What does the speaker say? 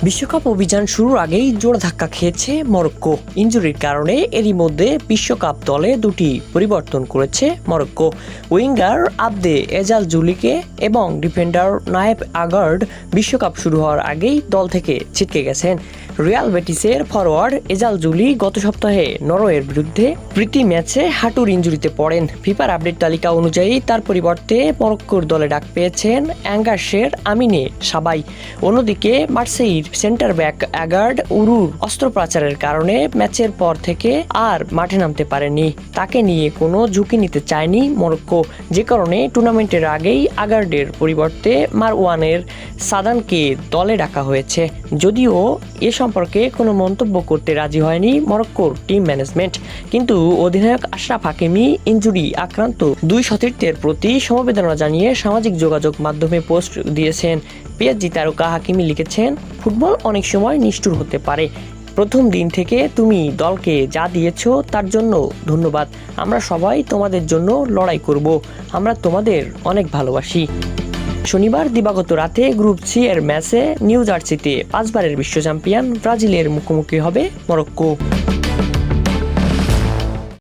বিশ্বকাপ অভিযান শুরুর আগেই জোড়া ধাক্কা খেয়েছে মরক্কো। ইনজুরির কারণে এরই মধ্যে বিশ্বকাপ দলে দুটি পরিবর্তন করেছে মরক্কো। উইঙ্গার আবদে এজাল জুলিকে এবং ডিফেন্ডার নায়েব আগার্ড বিশ্বকাপ শুরু হওয়ার আগেই দল থেকে ছিটকে গেছেন। রিয়াল বেটিসের ফরোয়ার্ড এজাল জুলি গত সপ্তাহে নরওয়ের বিরুদ্ধে প্রীতি ম্যাচে হাঁটুর ইনজুরিতে পড়েন। ফিফার আপডেট তালিকা অনুযায়ী তার পরিবর্তে মরক্কোর দলে ডাক পেয়েছেন অ্যাঙ্গাসের আমিনে সাবাই। অন্যদিকে মার্সেইর সেন্টার ব্যাক আগার্ড উরুর অস্ত্রোপচারের কারণে ম্যাচের পর থেকে আর মাঠে নামতে পারেনি। তাকে নিয়ে কোনো ঝুঁকি নিতে চায়নি মরক্কো, যে কারণে টুর্নামেন্টের আগেই আগার্ডের পরিবর্তে মারওয়ানের সাদানকে দলে ডাকা হয়েছে। যদিও এ সম্পর্কে কোনো মন্তব্য করতে রাজি হয়নি মরক্কোর টিম ম্যানেজমেন্ট, কিন্তু অধিনায়ক আশরাফ হাকিমি ইনজুরি আক্রান্ত দুই সতীর্থের প্রতি সমবেদনা জানিয়ে সামাজিক যোগাযোগ মাধ্যমে পোস্ট দিয়েছেন। পিএসজি তারকা হাকিমি লিখেছেন, ফুটবল অনেক সময় নিষ্ঠুর হতে পারে। প্রথম দিন থেকে তুমি দলকে যা দিয়েছো তার জন্য ধন্যবাদ। আমরা সবাই তোমাদের জন্য লড়াই করব। আমরা তোমাদের অনেক ভালোবাসি। শনিবার দিবাগত রাতে গ্রুপ সি এর ম্যাচে নিউ জার্সিতে 5বারের বিশ্ব চ্যাম্পিয়ন ব্রাজিলের মুখোমুখি হবে মরক্কো।